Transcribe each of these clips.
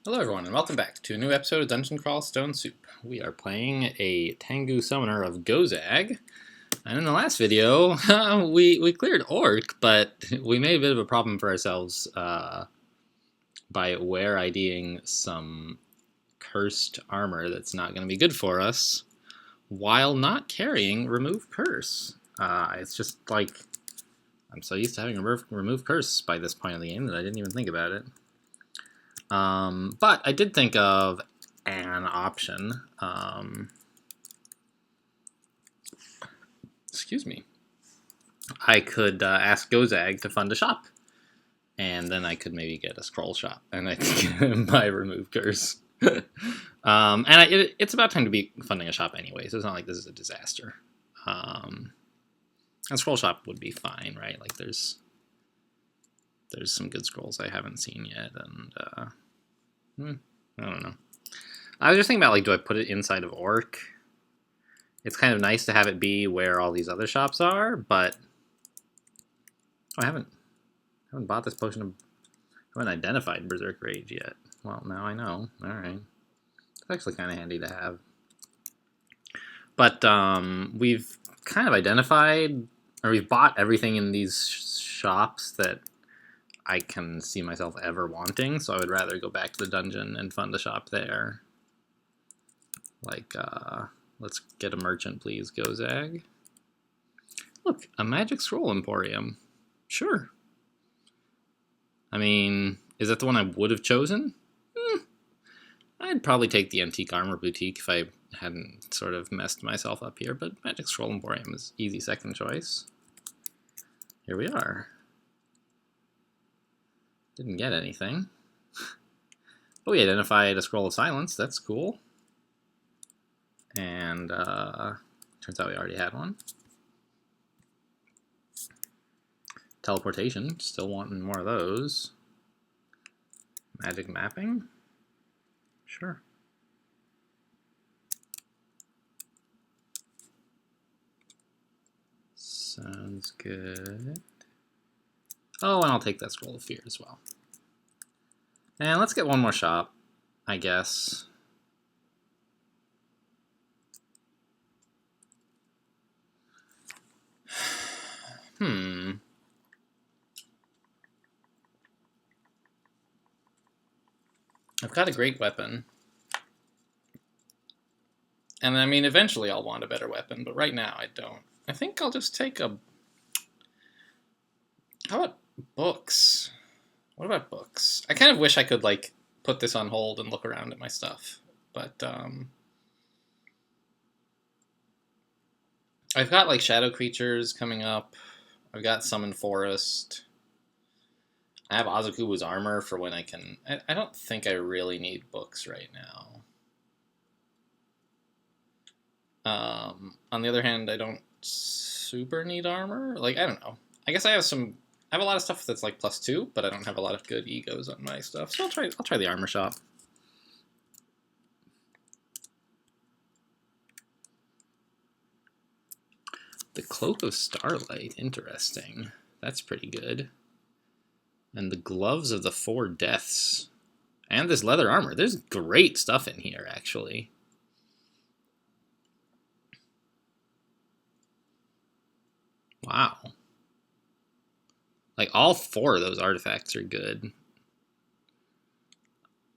Hello everyone, and welcome back to a new episode of Dungeon Crawl Stone Soup. We are playing a Tengu Summoner of Gozag, and in the last video, we cleared Orc, but we made a bit of a problem for ourselves by wear IDing some cursed armor that's not going to be good for us, while not carrying Remove Curse. It's just like, I'm so used to having remove Curse by this point of the game that I didn't even think about it. But I did think of an option. Excuse me. I could ask Gozag to fund a shop, and then I could maybe get a scroll shop, and I could buy Remove Curse. It's about time to be funding a shop anyway, so it's not like this is a disaster. A scroll shop would be fine, right? Like there's some good scrolls I haven't seen yet, and I don't know. I was just thinking about, like, do I put it inside of Orc? It's kind of nice to have it be where all these other shops are, but I haven't bought this potion of, I haven't identified Berserk Rage yet. Well, now I know. All right, it's actually kind of handy to have. But we've kind of identified, or we've bought everything in these shops that I can see myself ever wanting, so I would rather go back to the dungeon and fund a shop there. Like, let's get a merchant, please, Gozag. Look, a magic scroll emporium. Sure. I mean, is that the one I would have chosen? I'd probably take the antique armor boutique if I hadn't sort of messed myself up here, but magic scroll emporium is easy second choice. Here we are. Didn't get anything. But we identified a scroll of silence. That's cool. And turns out we already had one. Teleportation. Still wanting more of those. Magic mapping. Sure. Sounds good. Oh, and I'll take that scroll of fear as well. And let's get one more shop, I guess. I've got a great weapon. And I mean, eventually I'll want a better weapon, but right now I don't. I think I'll just take a... How about books? What about books? I kind of wish I could, like, put this on hold and look around at my stuff, but I've got, like, shadow creatures coming up. I've got Summon Forest. I have Azukubu's armor for when I can... I don't think I really need books right now. On the other hand, I don't super need armor. Like, I don't know. I guess I have a lot of stuff that's like +2, but I don't have a lot of good egos on my stuff. So I'll try the armor shop. The Cloak of Starlight, interesting. That's pretty good. And the Gloves of the Four Deaths. And this leather armor. There's great stuff in here, actually. Wow. Like, all 4 of those artifacts are good.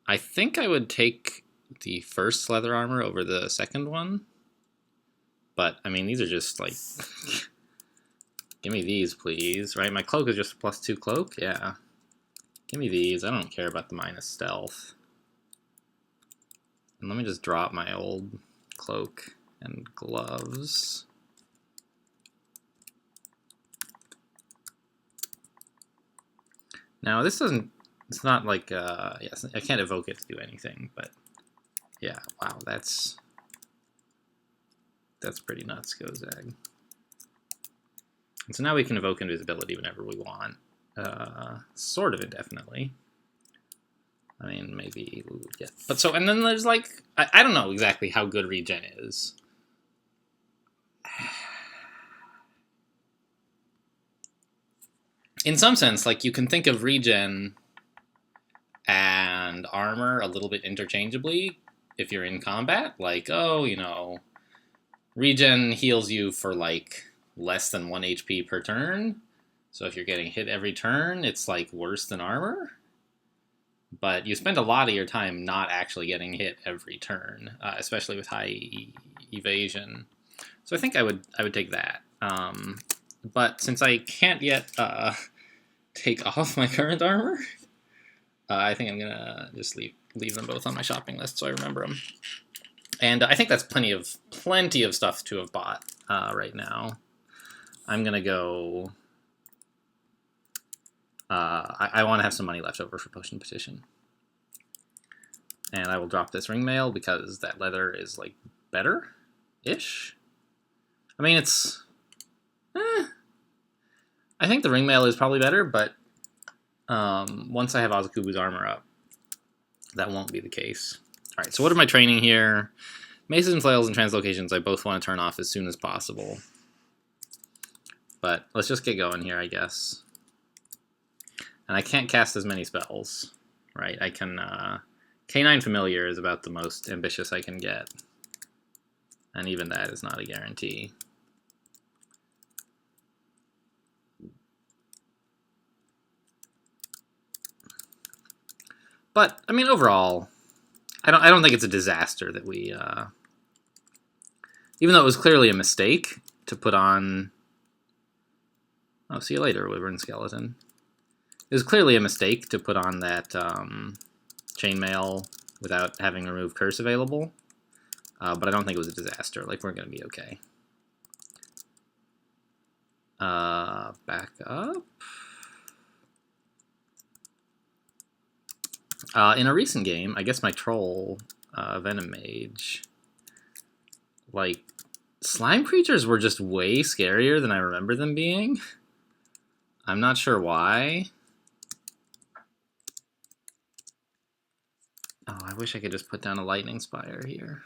I think I would take the first leather armor over the second one. But, I mean, these are just, like... Give me these, please. Right, my cloak is just a +2 cloak? Yeah. Give me these. I don't care about the minus stealth. And let me just drop my old cloak and gloves. Now, this doesn't... It's not like... yes, I can't evoke it to do anything, but... Yeah, wow, that's pretty nuts, Gozag. And so now we can evoke invisibility whenever we want. Sort of indefinitely. I mean, maybe we would get... But so, and then there's like... I don't know exactly how good regen is. In some sense, like, you can think of regen as and armor a little bit interchangeably if you're in combat. Like, oh, you know, regen heals you for like less than 1 HP per turn. So if you're getting hit every turn, it's like worse than armor. But you spend a lot of your time not actually getting hit every turn, especially with high evasion. So I think I would take that. But since I can't yet take off my current armor, I think I'm gonna just leave them both on my shopping list so I remember them. And I think that's plenty of stuff to have bought right now. I'm gonna go. I want to have some money left over for Potion Petition. And I will drop this ring mail because that leather is, like, better-ish. I mean, it's... I think the ring mail is probably better, but once I have Azukubu's armor up, that won't be the case. Alright, so what am I training here? Maces and flails and translocations I both want to turn off as soon as possible. But let's just get going here, I guess. And I can't cast as many spells, right? I can, K9 Familiar is about the most ambitious I can get. And even that is not a guarantee. But, I mean, overall, I don't think it's a disaster that we, even though it was clearly a mistake to put on... Oh, see you later, Wyvern Skeleton. It was clearly a mistake to put on that chainmail without having removed curse available, but I don't think it was a disaster. Like, we're going to be okay. Back up. In a recent game, I guess my troll, Venom Mage, like, slime creatures were just way scarier than I remember them being. I'm not sure why. Oh, I wish I could just put down a lightning spire here.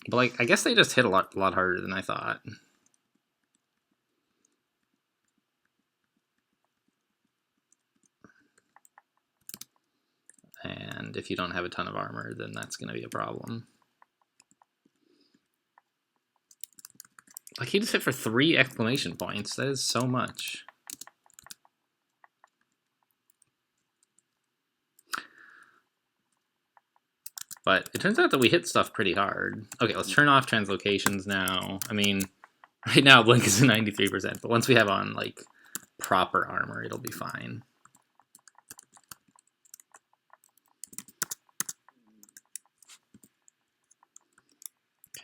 But, like, I guess they just hit a lot harder than I thought. And if you don't have a ton of armor, then that's going to be a problem. Like, he just hit for 3 exclamation points. That is so much. But it turns out that we hit stuff pretty hard. Okay, let's turn off translocations now. I mean, right now Blink is at 93%, but once we have on, like, proper armor, it'll be fine.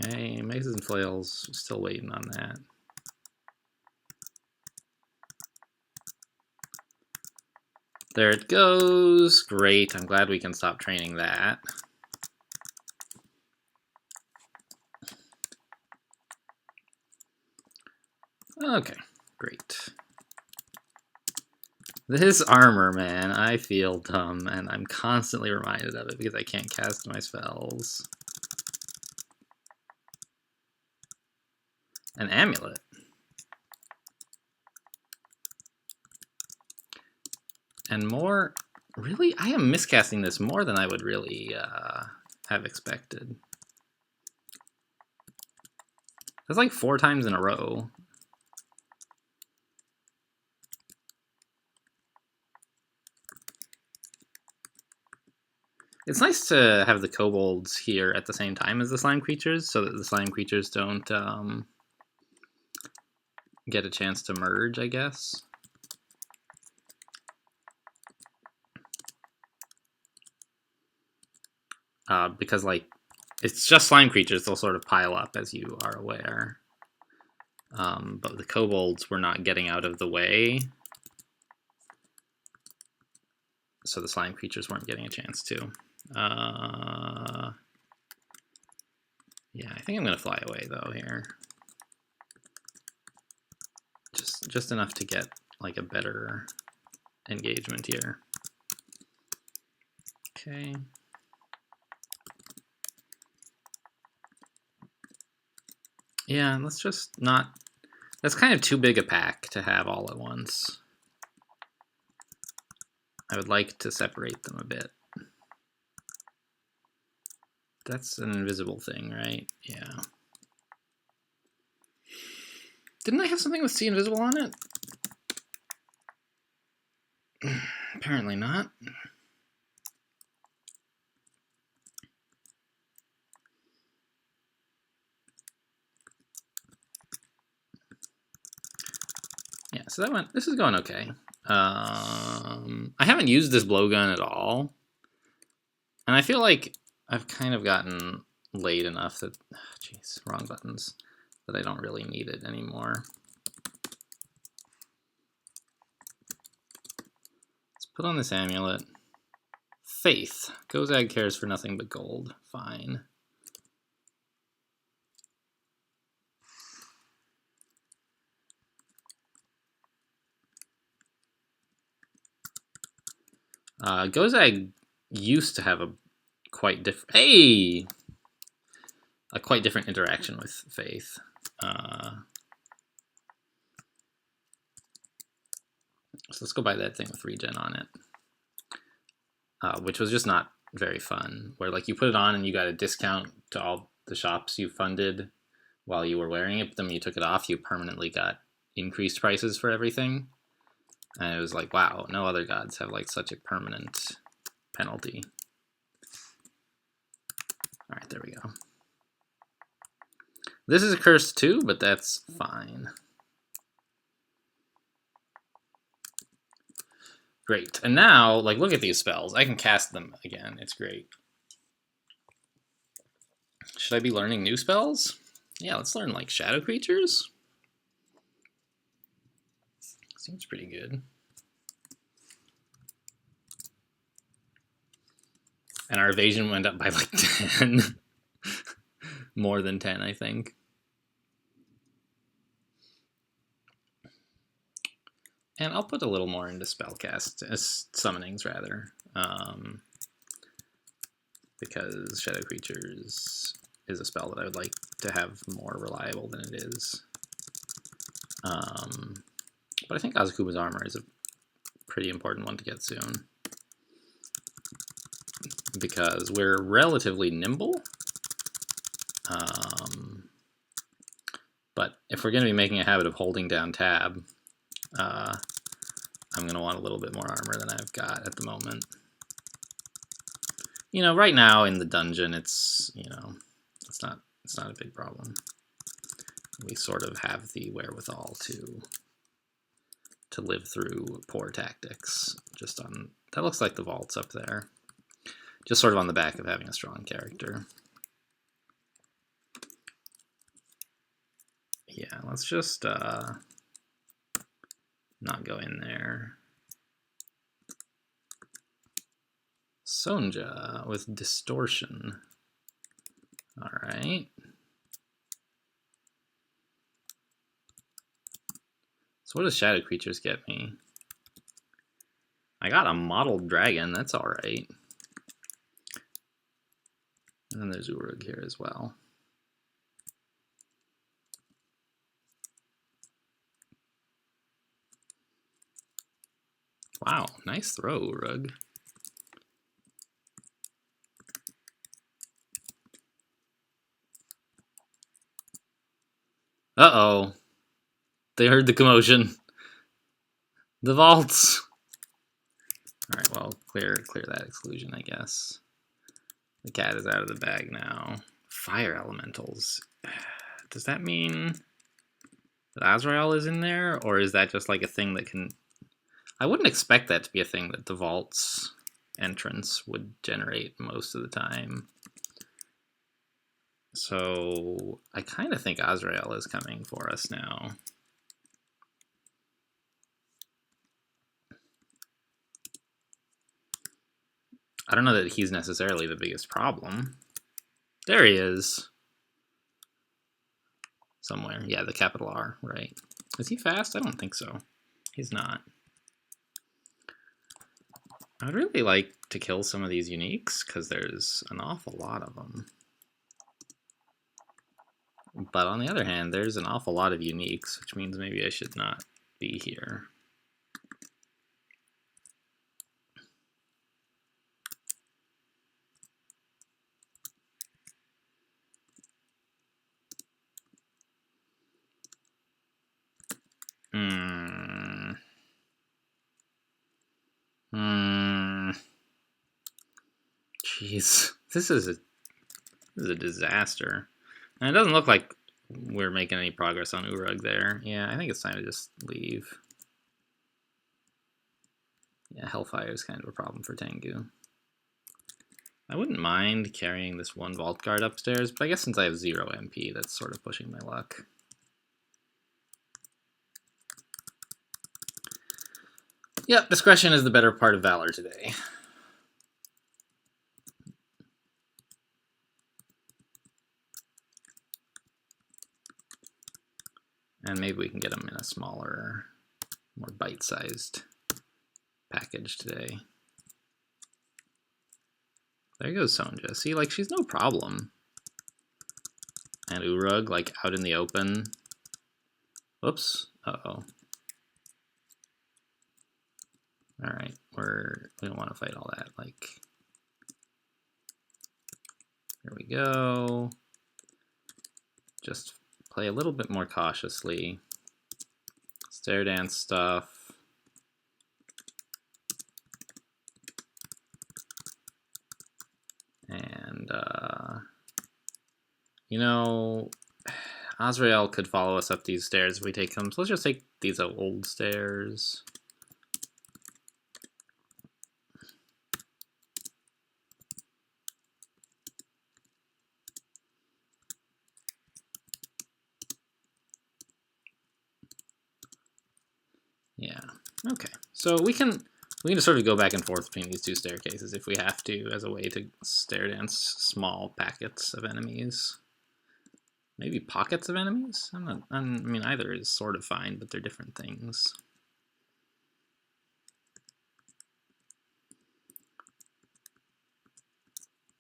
Okay, Maces and Flails, still waiting on that. There it goes. Great, I'm glad we can stop training that. Okay, great. This armor, man, I feel dumb, and I'm constantly reminded of it because I can't cast my spells. An amulet. And more... Really? I am miscasting this more than I would really have expected. That's like 4 times in a row. It's nice to have the kobolds here at the same time as the slime creatures, so that the slime creatures don't get a chance to merge, I guess. Because, like, it's just slime creatures, they'll sort of pile up, as you are aware. But the kobolds were not getting out of the way, so the slime creatures weren't getting a chance to. Yeah, I think I'm gonna fly away though here. Just enough to get like a better engagement here. Okay. Yeah, let's just not... That's kind of too big a pack to have all at once. I would like to separate them a bit. That's an invisible thing, right? Yeah. Didn't I have something with see invisible on it? Apparently not. Yeah, so that went. This is going okay. I haven't used this blowgun at all, and I feel like I've kind of gotten late enough that, jeez, wrong buttons, that I don't really need it anymore. Let's put on this amulet. Faith. Gozag cares for nothing but gold. Fine. Gozag used to have a quite different quite different interaction with Faith. So let's go buy that thing with regen on it, which was just not very fun. Where like you put it on and you got a discount to all the shops you funded while you were wearing it, but then when you took it off, you permanently got increased prices for everything. And it was like, wow, no other gods have like such a permanent penalty. All right, there we go. This is a curse too, but that's fine. Great. And now, like, look at these spells. I can cast them again. It's great. Should I be learning new spells? Yeah, let's learn, like, shadow creatures. Seems pretty good. And our evasion went up by, like, 10. More than 10, I think. And I'll put a little more into spellcast, summonings rather, because Shadow Creatures is a spell that I would like to have more reliable than it is. But I think Azukuba's Armor is a pretty important one to get soon, because we're relatively nimble. But if we're going to be making a habit of holding down tab, I'm going to want a little bit more armor than I've got at the moment. You know, right now in the dungeon, it's, you know, it's not a big problem. We sort of have the wherewithal to live through poor tactics. Just on, that looks like the vault's up there. Just sort of on the back of having a strong character. Yeah, let's just not go in there. Sonja with distortion. All right. So what does Shadow Creatures get me? I got a modeled dragon. That's all right. And then there's Urug here as well. Wow, nice throw, Urug. Uh-oh. They heard the commotion. The vaults. All right, well, clear that exclusion, I guess. The cat is out of the bag now. Fire elementals. Does that mean that Azrael is in there, or is that just like a thing that can... I wouldn't expect that to be a thing that the vault's entrance would generate most of the time. So I kind of think Azrael is coming for us now. I don't know that he's necessarily the biggest problem. There he is. Somewhere. Yeah, the capital R, right. Is he fast? I don't think so. He's not. I'd really like to kill some of these uniques, because there's an awful lot of them. But on the other hand, there's an awful lot of uniques, which means maybe I should not be here. jeez. This is a disaster. And it doesn't look like we're making any progress on Urug there. Yeah, I think it's time to just leave. Yeah, Hellfire is kind of a problem for Tengu. I wouldn't mind carrying this one Vault Guard upstairs, but I guess since I have 0 MP, that's sort of pushing my luck. Yep, discretion is the better part of valor today. And maybe we can get them in a smaller, more bite-sized package today. There goes Sonja. See, like, she's no problem. And Urug, like, out in the open. Whoops. Uh-oh. Alright, we don't want to fight all that. Like, here we go. Just play a little bit more cautiously. Stair dance stuff. And, you know, Azrael could follow us up these stairs if we take them. So let's just take these old stairs. Yeah, okay. So we can just sort of go back and forth between these two staircases if we have to, as a way to stair dance small packets of enemies. Maybe pockets of enemies? I mean, either is sort of fine, but they're different things.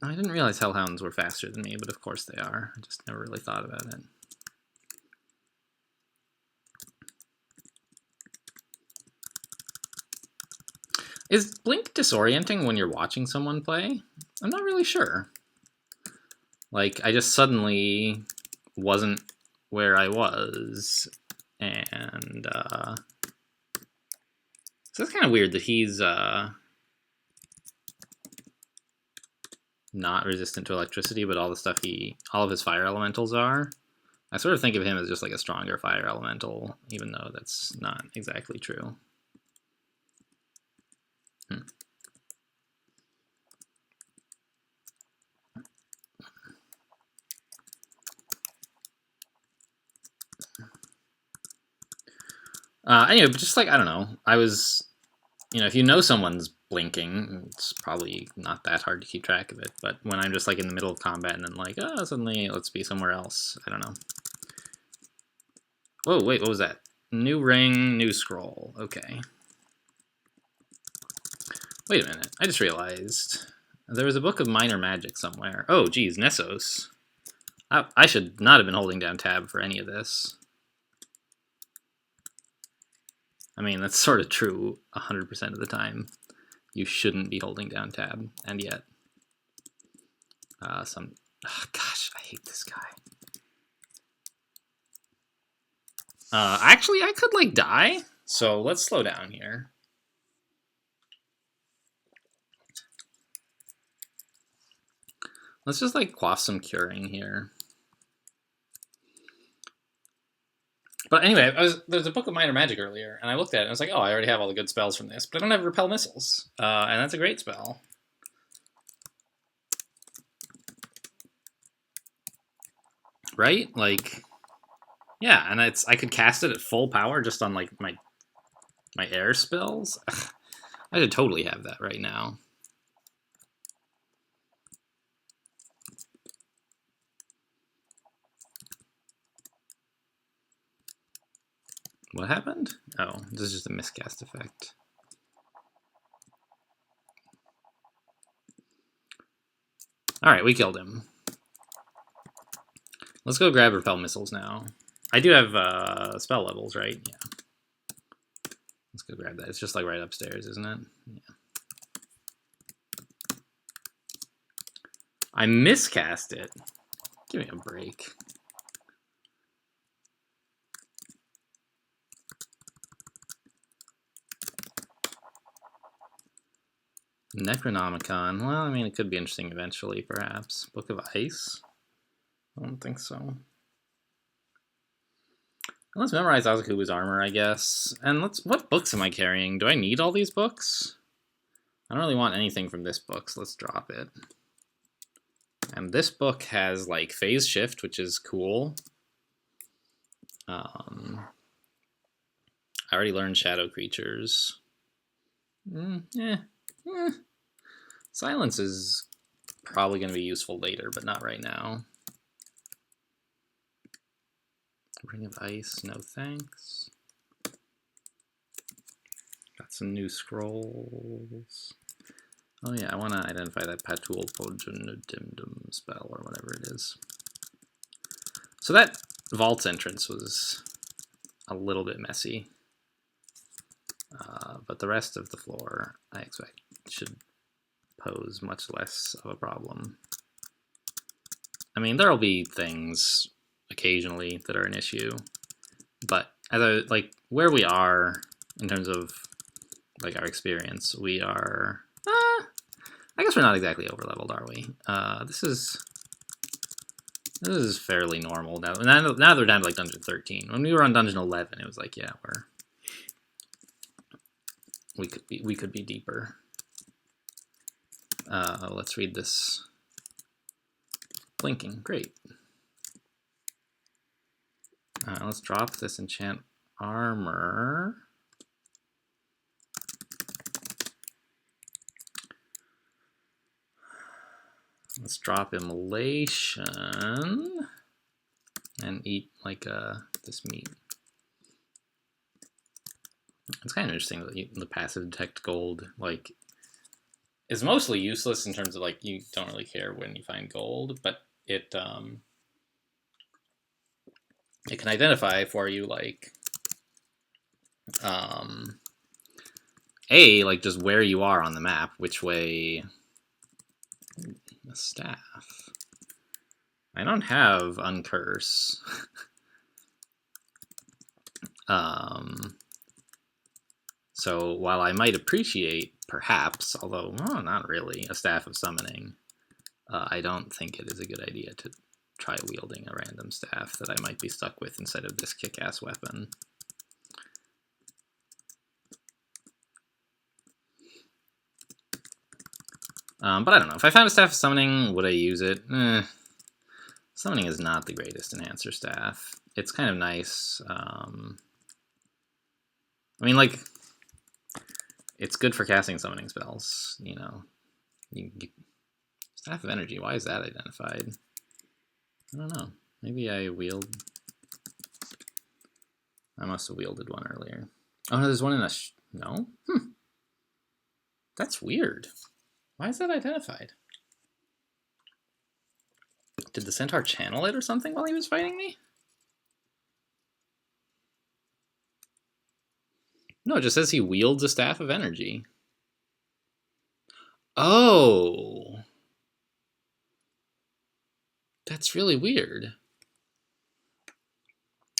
I didn't realize Hellhounds were faster than me, but of course they are. I just never really thought about it. Is Blink disorienting when you're watching someone play? I'm not really sure. Like, I just suddenly wasn't where I was, and so it's kind of weird that he's not resistant to electricity, but all of his fire elementals are. I sort of think of him as just like a stronger fire elemental, even though that's not exactly true. Anyway, but just like, I don't know, I was, if you know someone's blinking, it's probably not that hard to keep track of it, but when I'm just like in the middle of combat and then like, oh, suddenly let's be somewhere else, I don't know. Whoa, wait, what was that? New ring, new scroll, okay. Wait a minute, I just realized there was a book of minor magic somewhere. Oh, geez, Nessos. I should not have been holding down tab for any of this. I mean, that's sort of true 100% of the time. You shouldn't be holding down tab, and yet. Gosh, I hate this guy. Actually, I could, like, die, so let's slow down here. Let's just, like, quaff some curing here. But anyway, there's a book of minor magic earlier, and I looked at it, and I was like, oh, I already have all the good spells from this, but I don't have repel missiles, and that's a great spell. Right? Like, yeah, and I could cast it at full power just on, like, my air spells. I should totally have that right now. What happened? Oh, this is just a miscast effect. Alright, we killed him. Let's go grab repel missiles now. I do have spell levels, right? Yeah. Let's go grab that. It's just like right upstairs, isn't it? Yeah. I miscast it. Give me a break. Necronomicon. Well, I mean, it could be interesting eventually, perhaps. Book of Ice? I don't think so. Let's memorize Azakuba's armor, I guess. And what books am I carrying? Do I need all these books? I don't really want anything from this book, so let's drop it. And this book has, like, phase shift, which is cool. I already learned shadow creatures. Silence is probably going to be useful later, but not right now. Ring of Ice, no thanks. Got some new scrolls. Oh yeah, I want to identify that Patul Pojanudimdum spell, or whatever it is. So that vault's entrance was a little bit messy. But the rest of the floor, I expect, should pose much less of a problem. I mean, there'll be things occasionally that are an issue, but as where we are in terms of like our experience, we are. I guess we're not exactly over leveled, are we? This is fairly normal now. Now they're down to like dungeon 13. When we were on dungeon 11, it was like, yeah, we could be deeper. Let's read this. Blinking, great. Let's drop this enchant armor. Let's drop immolation and eat like this meat. It's kind of interesting that the passive detect gold like is mostly useless in terms of like you don't really care when you find gold, but it can identify for you like like just where you are on the map, which way. A staff. I don't have Uncurse. So while I might appreciate, perhaps, although not really, a Staff of Summoning, I don't think it is a good idea to try wielding a random staff that I might be stuck with instead of this kick-ass weapon. But I don't know. If I found a Staff of Summoning, would I use it? Summoning is not the greatest enhancer staff. It's kind of nice. I mean, like, it's good for casting summoning spells, you know. Staff of Energy, why is that identified? I don't know. Maybe I must have wielded one earlier. Oh, no, there's one in a... No? That's weird. Why is that identified? Did the centaur channel it or something while he was fighting me? No, it just says he wields a Staff of Energy. Oh. That's really weird.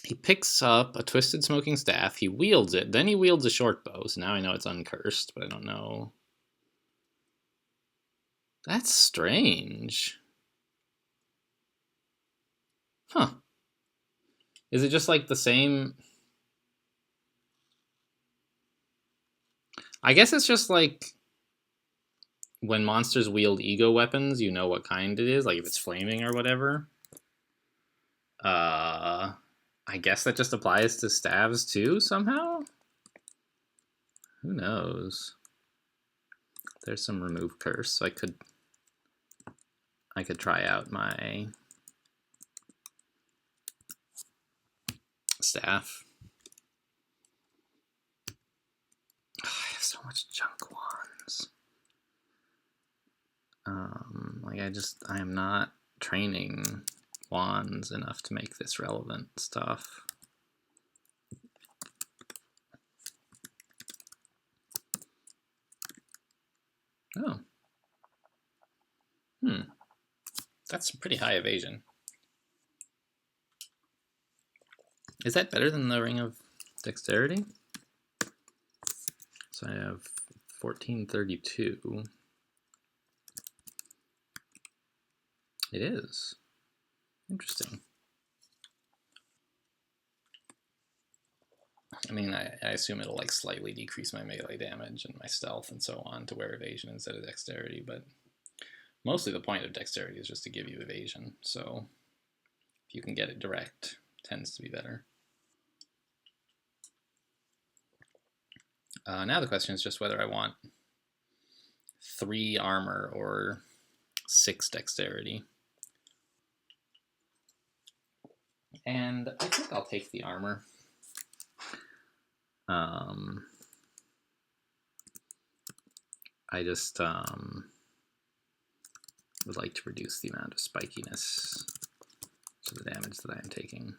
He picks up a Twisted Smoking Staff, he wields it, then he wields a short bow, so now I know it's uncursed, but I don't know. That's strange. Huh. Is it just like the same... I guess it's just like when monsters wield ego weapons, you know what kind it is, like if it's flaming or whatever. I guess that just applies to staves too, somehow? Who knows? There's some remove curse, so I could try out my staff. Oh, I have so much junk wands. I am not training wands enough to make this relevant stuff. Oh. That's pretty high evasion. Is that better than the Ring of Dexterity? So I have 1432. It is. Interesting. I mean, I assume it'll like slightly decrease my melee damage and my stealth and so on to wear evasion instead of dexterity, but mostly the point of dexterity is just to give you evasion, so if you can get it direct, it tends to be better. Now the question is just whether I want 3 armor or 6 dexterity. And I think I'll take the armor. I just would like to reduce the amount of spikiness to the damage that I am taking.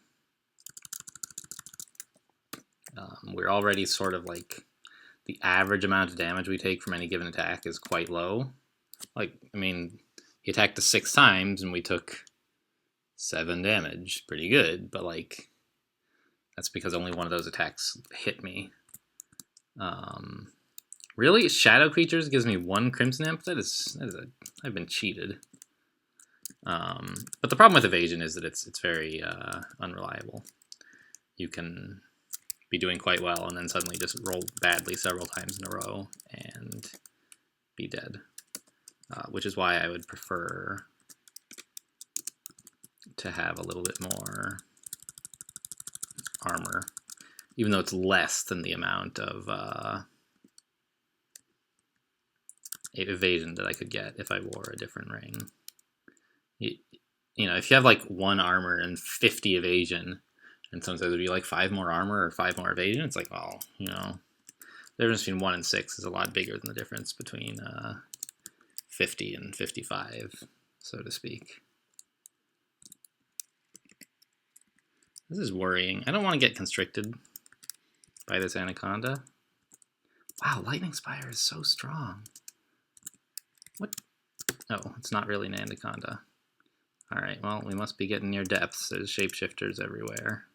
We're already sort of like, the average amount of damage we take from any given attack is quite low. Like, I mean, he attacked us 6 times and we took 7 damage. Pretty good, but like, that's because only one of those attacks hit me. Really? Shadow creatures gives me 1 Crimson Imp? I've been cheated. But the problem with evasion is that it's very unreliable. You can be doing quite well and then suddenly just roll badly several times in a row and be dead. Which is why I would prefer to have a little bit more armor, even though it's less than the amount of evasion that I could get if I wore a different ring. You know, if you have like 1 armor and 50 evasion, and someone says, would you like 5 more armor or 5 more evasion? It's like, well, you know, the difference between 1 and 6 is a lot bigger than the difference between 50 and 55, so to speak. This is worrying. I don't want to get constricted by this anaconda. Wow, Lightning Spire is so strong. What? Oh, it's not really an anaconda. Alright, well, we must be getting near depths. There's shapeshifters everywhere.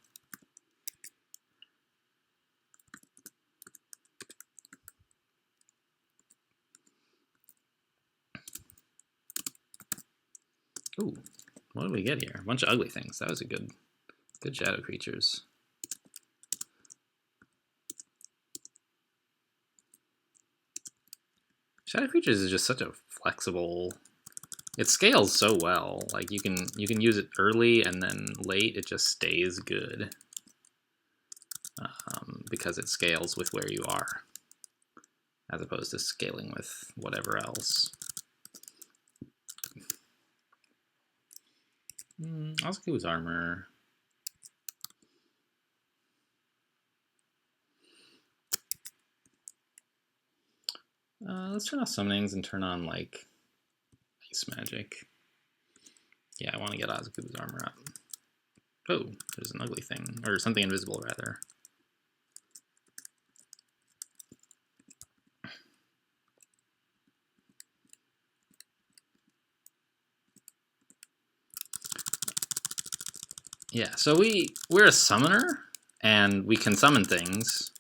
Ooh, what did we get here? A bunch of ugly things. That was a good shadow creatures. Shadow creatures is just such a flexible. It scales so well. Like you can use it early and then late. It just stays good because it scales with where you are, as opposed to scaling with whatever else. Asuku's armor. Let's turn off summonings and turn on like ice magic. Yeah, I want to get Asuku's armor up. Oh, there's an ugly thing, or something invisible rather. Yeah, so we're a summoner, and we can summon things,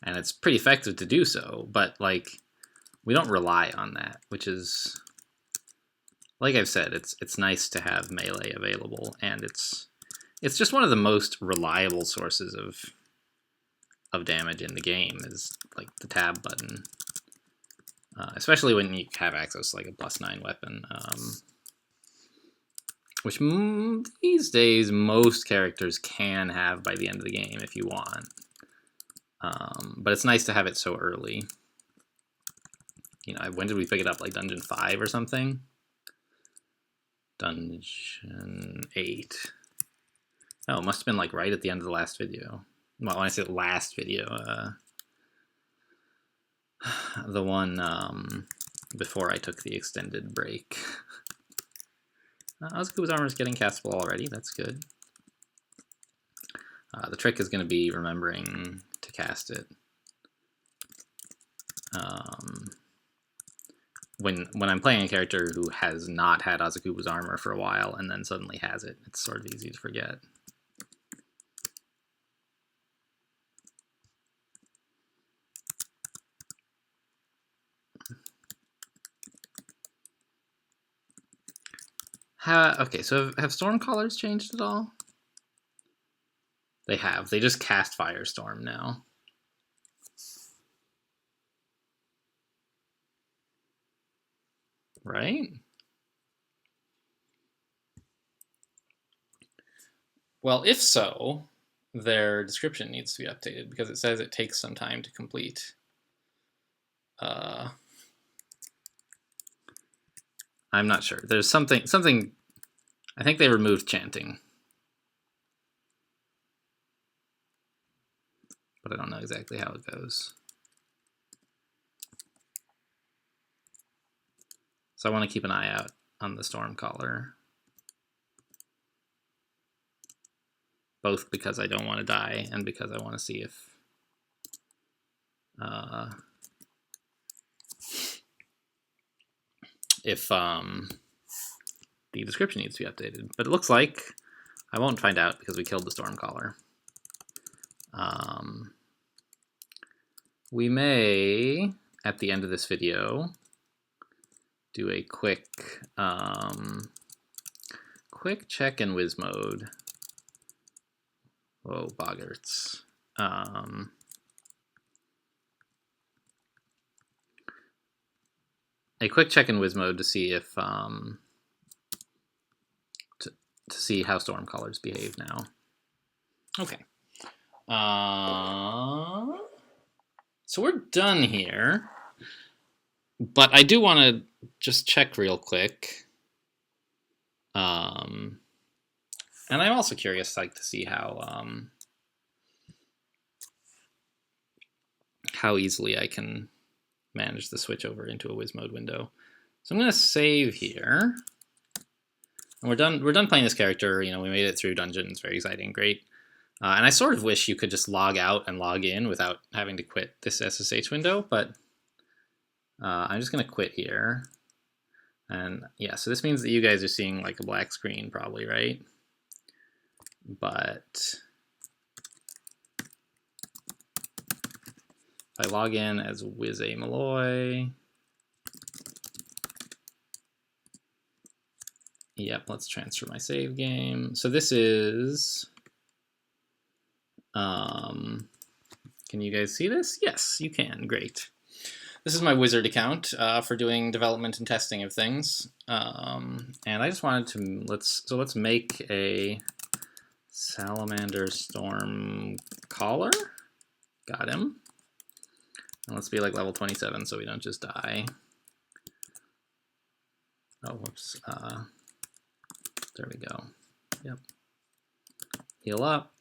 and it's pretty effective to do so, but like, we don't rely on that, which is, like I've said, it's nice to have melee available, and it's just one of the most reliable sources of damage in the game is like the tab button, especially when you have access to like a +9 weapon. Which these days most characters can have by the end of the game if you want. But it's nice to have it so early. You know, when did we pick it up? Like Dungeon 5 or something? Dungeon 8. Oh, it must have been like right at the end of the last video. Well, when I say last video, the one before I took the extended break. Asuku's armor is getting castable already. That's good. The trick is going to be remembering to cast it. When I'm playing a character who has not had Asuku's armor for a while and then suddenly has it, it's sort of easy to forget. Okay, so have Stormcallers changed at all? They have. They just cast Firestorm now. Right? Well, if so, their description needs to be updated because it says it takes some time to complete. I'm not sure. There's something. I think they removed chanting, but I don't know exactly how it goes. So I want to keep an eye out on the Stormcaller, both because I don't want to die and because I want to see if the description needs to be updated. But it looks like I won't find out because we killed the Stormcaller. We may, at the end of this video, do a quick check in Wiz mode. Whoa, boggarts. A quick check in Wiz mode to see if to see how Stormcallers behave now. Okay. So we're done here, but I do want to just check real quick. And I'm also curious, like, to see how easily I can manage the switch over into a Wiz mode window. So I'm going to save here. And we're done playing this character. You know, we made it through dungeons. Very exciting. Great. And I sort of wish you could just log out and log in without having to quit this SSH window, but I'm just going to quit here. And yeah, so this means that you guys are seeing like a black screen probably, right? But if I log in as Wiz A Malloy, yep, let's transfer my save game. So this is, can you guys see this? Yes, you can, great. This is my Wizard account for doing development and testing of things. And I just wanted to, let's make a Salamander Storm Caller. Got him. And let's be like level 27 so we don't just die. Oh, whoops. There we go. Yep. Heal up.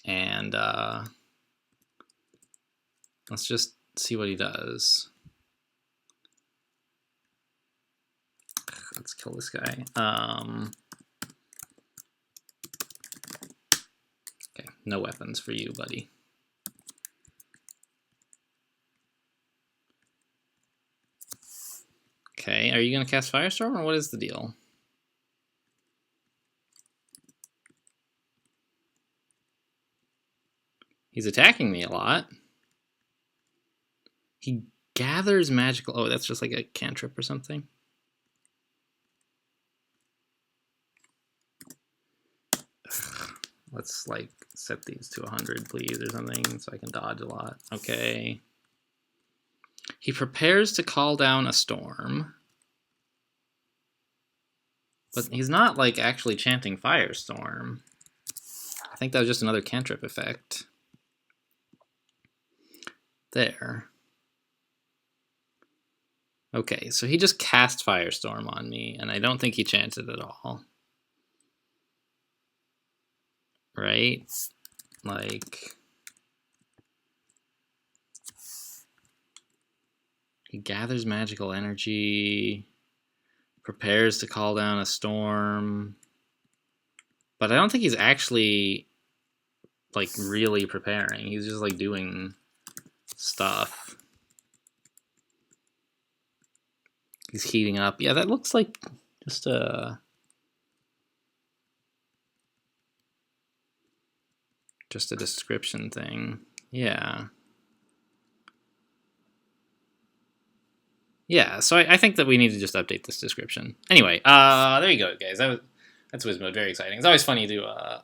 And let's just see what he does. Let's kill this guy. Okay, no weapons for you, buddy. Okay, are you going to cast Firestorm, or what is the deal? He's attacking me a lot. He gathers magical... Oh, that's just like a cantrip or something? Let's, like, set these to 100, please, or something, so I can dodge a lot. Okay. He prepares to call down a storm. But he's not, like, actually chanting Firestorm. I think that was just another cantrip effect. There. Okay, so he just cast Firestorm on me, and I don't think he chanted at all. Right? Like... He gathers magical energy, prepares to call down a storm, but I don't think he's actually, like, really preparing. He's just, like, doing stuff. He's heating up. Yeah, that looks like just a description thing. Yeah. Yeah, so I think that we need to just update this description. Anyway, there you go, guys. That's Wiz Mode. Very exciting. It's always funny to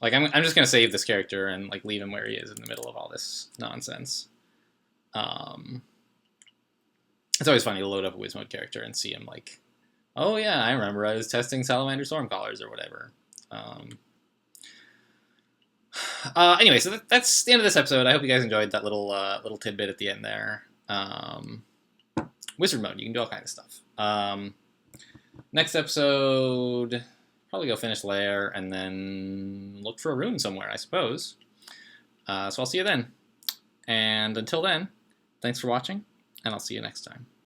like I'm just gonna save this character and like leave him where he is in the middle of all this nonsense. It's always funny to load up a Wiz Mode character and see him like, oh yeah, I remember I was testing Salamander Stormcallers or whatever. Anyway, so that's the end of this episode. I hope you guys enjoyed that little tidbit at the end there. Wizard mode, you can do all kinds of stuff. Next episode, probably go finish Lair and then look for a rune somewhere, I suppose. So I'll see you then. And until then, thanks for watching, and I'll see you next time.